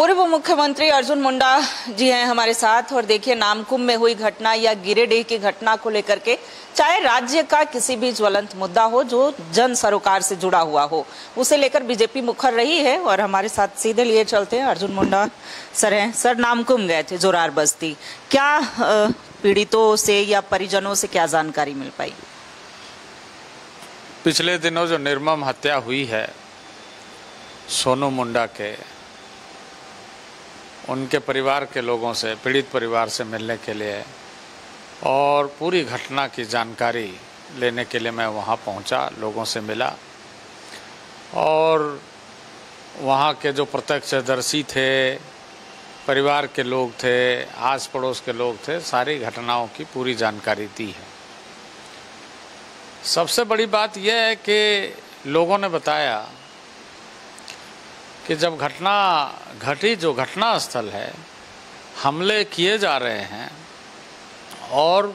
पूर्व मुख्यमंत्री अर्जुन मुंडा जी हैं हमारे साथ। और देखिए, नामकुम में हुई घटना या गिरिडीह की घटना को लेकर के चाहे राज्य का किसी भी ज्वलंत मुद्दा हो जो जन सरोकार से जुड़ा हुआ हो, उसे लेकर बीजेपी मुखर रही है। और हमारे साथ सीधे लिए चलते हैं, अर्जुन मुंडा सर हैं। सर, नामकुम गए थे जोरार बस्ती, क्या पीड़ितों से या परिजनों से क्या जानकारी मिल पाई? पिछले दिनों जो निर्मम हत्या हुई है सोनू मुंडा के, उनके परिवार के लोगों से, पीड़ित परिवार से मिलने के लिए और पूरी घटना की जानकारी लेने के लिए मैं वहां पहुंचा, लोगों से मिला। और वहां के जो प्रत्यक्षदर्शी थे, परिवार के लोग थे, आस पड़ोस के लोग थे, सारी घटनाओं की पूरी जानकारी दी है। सबसे बड़ी बात यह है कि लोगों ने बताया कि जब घटना घटी, जो घटना स्थल है, हमले किए जा रहे हैं और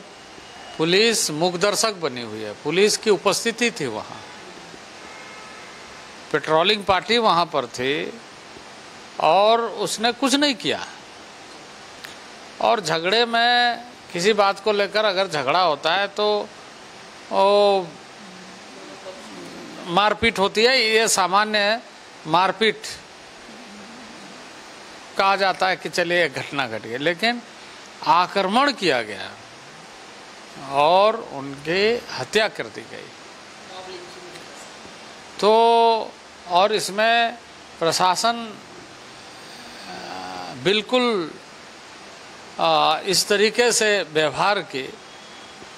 पुलिस मूकदर्शक बनी हुई है, पुलिस की उपस्थिति थी वहाँ, पेट्रोलिंग पार्टी वहाँ पर थी और उसने कुछ नहीं किया। और झगड़े में किसी बात को लेकर अगर झगड़ा होता है तो मारपीट होती है, ये सामान्य मारपीट कहा जाता है कि चलिए घटना घट गई। लेकिन आक्रमण किया गया और उनकी हत्या कर दी गई, तो और इसमें प्रशासन बिल्कुल इस तरीके से व्यवहार की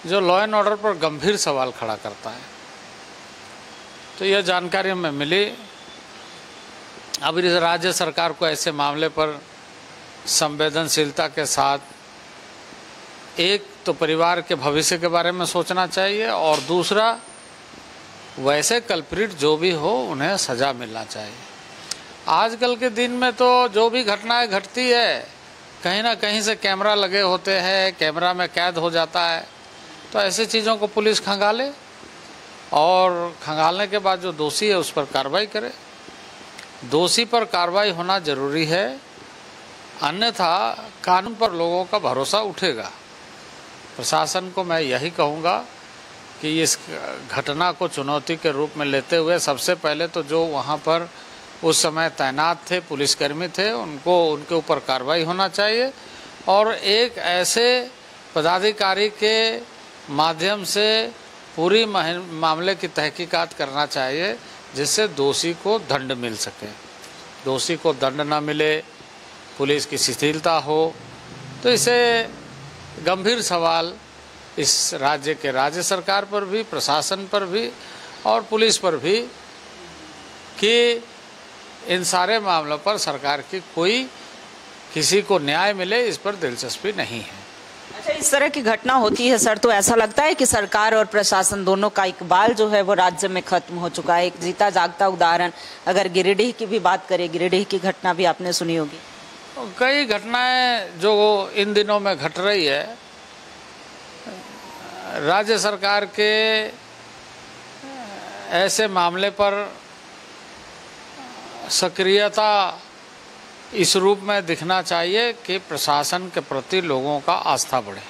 जो लॉ एंड ऑर्डर पर गंभीर सवाल खड़ा करता है। तो यह जानकारी हमें मिली। अब इस राज्य सरकार को ऐसे मामले पर संवेदनशीलता के साथ एक तो परिवार के भविष्य के बारे में सोचना चाहिए और दूसरा, वैसे कल्प्रिट जो भी हो उन्हें सज़ा मिलना चाहिए। आजकल के दिन में तो जो भी घटनाएं घटती है, कहीं ना कहीं से कैमरा लगे होते हैं, कैमरा में कैद हो जाता है। तो ऐसी चीज़ों को पुलिस खंगाले और खंगालने के बाद जो दोषी है उस पर कार्रवाई करे। दोषी पर कार्रवाई होना जरूरी है, अन्यथा कानून पर लोगों का भरोसा उठेगा। प्रशासन को मैं यही कहूँगा कि इस घटना को चुनौती के रूप में लेते हुए सबसे पहले तो जो वहाँ पर उस समय तैनात थे, पुलिसकर्मी थे, उनको उनके ऊपर कार्रवाई होना चाहिए और एक ऐसे पदाधिकारी के माध्यम से पूरी मामले की तहकीकात करना चाहिए जिससे दोषी को दंड मिल सके। दोषी को दंड ना मिले, पुलिस की शिथिलता हो, तो इसे गंभीर सवाल इस राज्य के राज्य सरकार पर भी, प्रशासन पर भी और पुलिस पर भी कि इन सारे मामलों पर सरकार की कोई किसी को न्याय मिले, इस पर दिलचस्पी नहीं है। अच्छा, इस तरह की घटना होती है सर, तो ऐसा लगता है कि सरकार और प्रशासन दोनों का इकबाल जो है वो राज्य में खत्म हो चुका है। एक जीता जागता उदाहरण अगर गिरिडीह की भी बात करें, गिरिडीह की घटना भी आपने सुनी होगी। कई घटनाएं जो इन दिनों में घट रही है, राज्य सरकार के ऐसे मामले पर सक्रियता इस रूप में दिखना चाहिए कि प्रशासन के प्रति लोगों का आस्था बढ़े।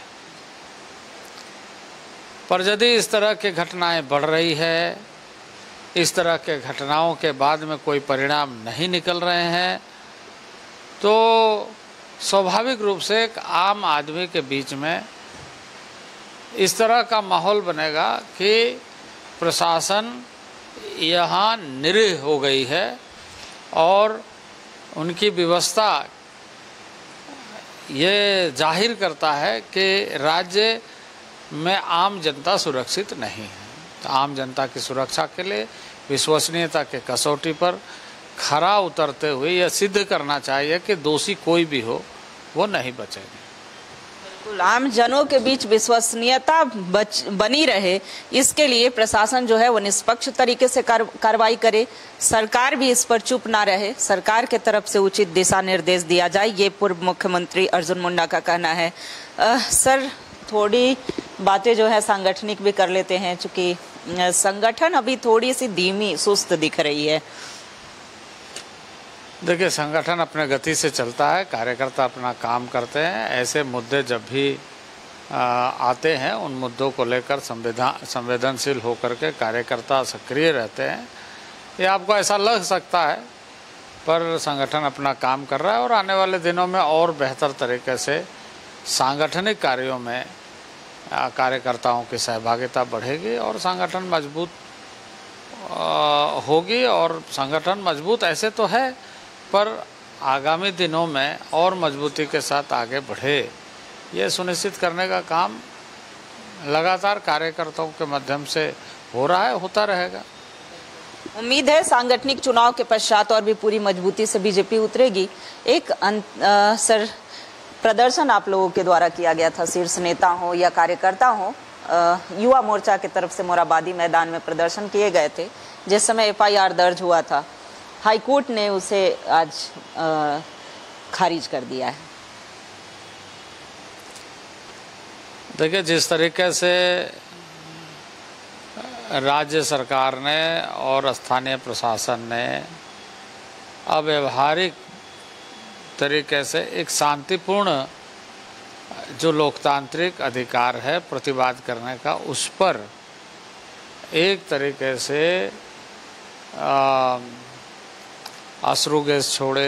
पर यदि इस तरह की घटनाएं बढ़ रही है, इस तरह के घटनाओं के बाद में कोई परिणाम नहीं निकल रहे हैं, तो स्वाभाविक रूप से एक आम आदमी के बीच में इस तरह का माहौल बनेगा कि प्रशासन यहाँ निरीह हो गई है और उनकी व्यवस्था ये जाहिर करता है कि राज्य में आम जनता सुरक्षित नहीं है। तो आम जनता की सुरक्षा के लिए विश्वसनीयता के कसौटी पर खरा उतरते हुए यह सिद्ध करना चाहिए कि दोषी कोई भी हो वो नहीं बचेंगे। आम जनों के बीच विश्वसनीयता बनी रहे, इसके लिए प्रशासन जो है वो निष्पक्ष तरीके से कार्रवाई करे, सरकार भी इस पर चुप ना रहे, सरकार के तरफ से उचित दिशा निर्देश दिया जाए, ये पूर्व मुख्यमंत्री अर्जुन मुंडा का कहना है। सर, थोड़ी बातें जो है सांगठनिक भी कर लेते हैं, चूंकि संगठन अभी थोड़ी सी धीमी सुस्त दिख रही है। देखिए, संगठन अपने गति से चलता है, कार्यकर्ता अपना काम करते हैं। ऐसे मुद्दे जब भी आते हैं, उन मुद्दों को लेकर संवेदनशील होकर के कार्यकर्ता सक्रिय रहते हैं। ये आपको ऐसा लग सकता है, पर संगठन अपना काम कर रहा है और आने वाले दिनों में और बेहतर तरीके से सांगठनिक कार्यों में कार्यकर्ताओं की सहभागिता बढ़ेगी और संगठन मजबूत होगी। और संगठन मजबूत ऐसे तो है, पर आगामी दिनों में और मजबूती के साथ आगे बढ़े, ये सुनिश्चित करने का काम लगातार कार्यकर्ताओं के माध्यम से हो रहा है, होता रहेगा। उम्मीद है सांगठनिक चुनाव के पश्चात और भी पूरी मजबूती से बीजेपी उतरेगी। एक सर प्रदर्शन आप लोगों के द्वारा किया गया था, शीर्ष नेता हो या कार्यकर्ता हो, युवा मोर्चा की तरफ से मोराबादी मैदान में प्रदर्शन किए गए थे, जिस समय FIR दर्ज हुआ था। हाईकोर्ट ने उसे आज खारिज कर दिया है। देखिए, जिस तरीके से राज्य सरकार ने और स्थानीय प्रशासन ने अव्यावहारिक तरीके से एक शांतिपूर्ण जो लोकतांत्रिक अधिकार है प्रतिवाद करने का, उस पर एक तरीके से अश्रु गैस छोड़े,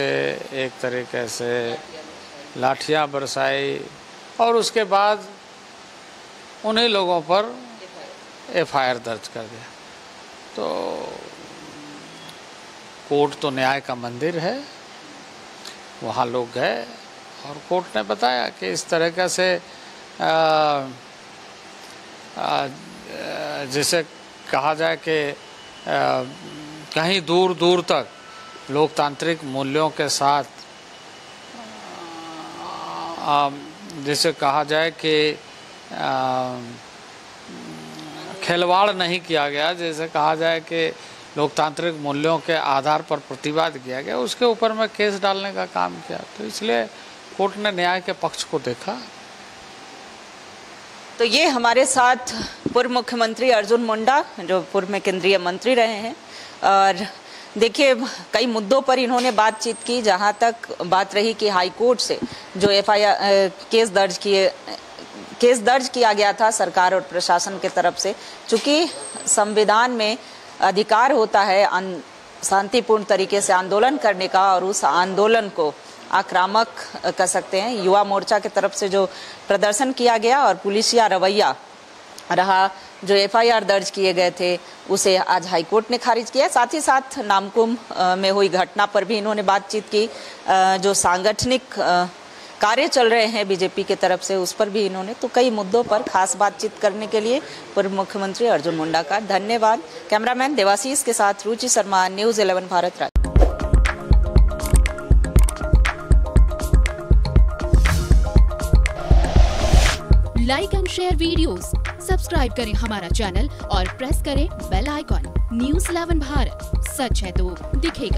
एक तरीके से लाठियां बरसाई और उसके बाद उन्हीं लोगों पर FIR दर्ज कर दिया। तो कोर्ट तो न्याय का मंदिर है, वहाँ लोग गए और कोर्ट ने बताया कि इस तरीके से जिसे कहा जाए कि कहीं दूर दूर तक लोकतांत्रिक मूल्यों के साथ जिसे कहा जाए कि खिलवाड़ नहीं किया गया, जैसे कहा जाए कि लोकतांत्रिक मूल्यों के आधार पर प्रतिवाद किया गया, उसके ऊपर में केस डालने का काम किया। तो इसलिए कोर्ट ने न्याय के पक्ष को देखा। तो ये हमारे साथ पूर्व मुख्यमंत्री अर्जुन मुंडा, जो पूर्व में केंद्रीय मंत्री रहे हैं, और देखिए कई मुद्दों पर इन्होंने बातचीत की। जहां तक बात रही कि हाईकोर्ट से जो FIR केस दर्ज किया गया था सरकार और प्रशासन के तरफ से, चूंकि संविधान में अधिकार होता है शांतिपूर्ण तरीके से आंदोलन करने का, और उस आंदोलन को आक्रामक कह सकते हैं युवा मोर्चा की तरफ से जो प्रदर्शन किया गया और पुलिसिया रवैया रहा, जो FIR दर्ज किए गए थे, उसे आज हाईकोर्ट ने खारिज किया। साथ ही साथ नामकुम में हुई घटना पर भी इन्होंने बातचीत की। जो सांगठनिक कार्य चल रहे हैं बीजेपी की तरफ से, उस पर भी इन्होंने तो कई मुद्दों पर खास बातचीत करने के लिए पूर्व मुख्यमंत्री अर्जुन मुंडा का धन्यवाद। कैमरामैन देवाशीष के साथ Ruchi Sharma, news 11 Bharat. Like and share videos, subscribe करें हमारा चैनल और प्रेस करें बेल आइकॉन। न्यूज़ 11 भारत, सच है तो दिखेगा।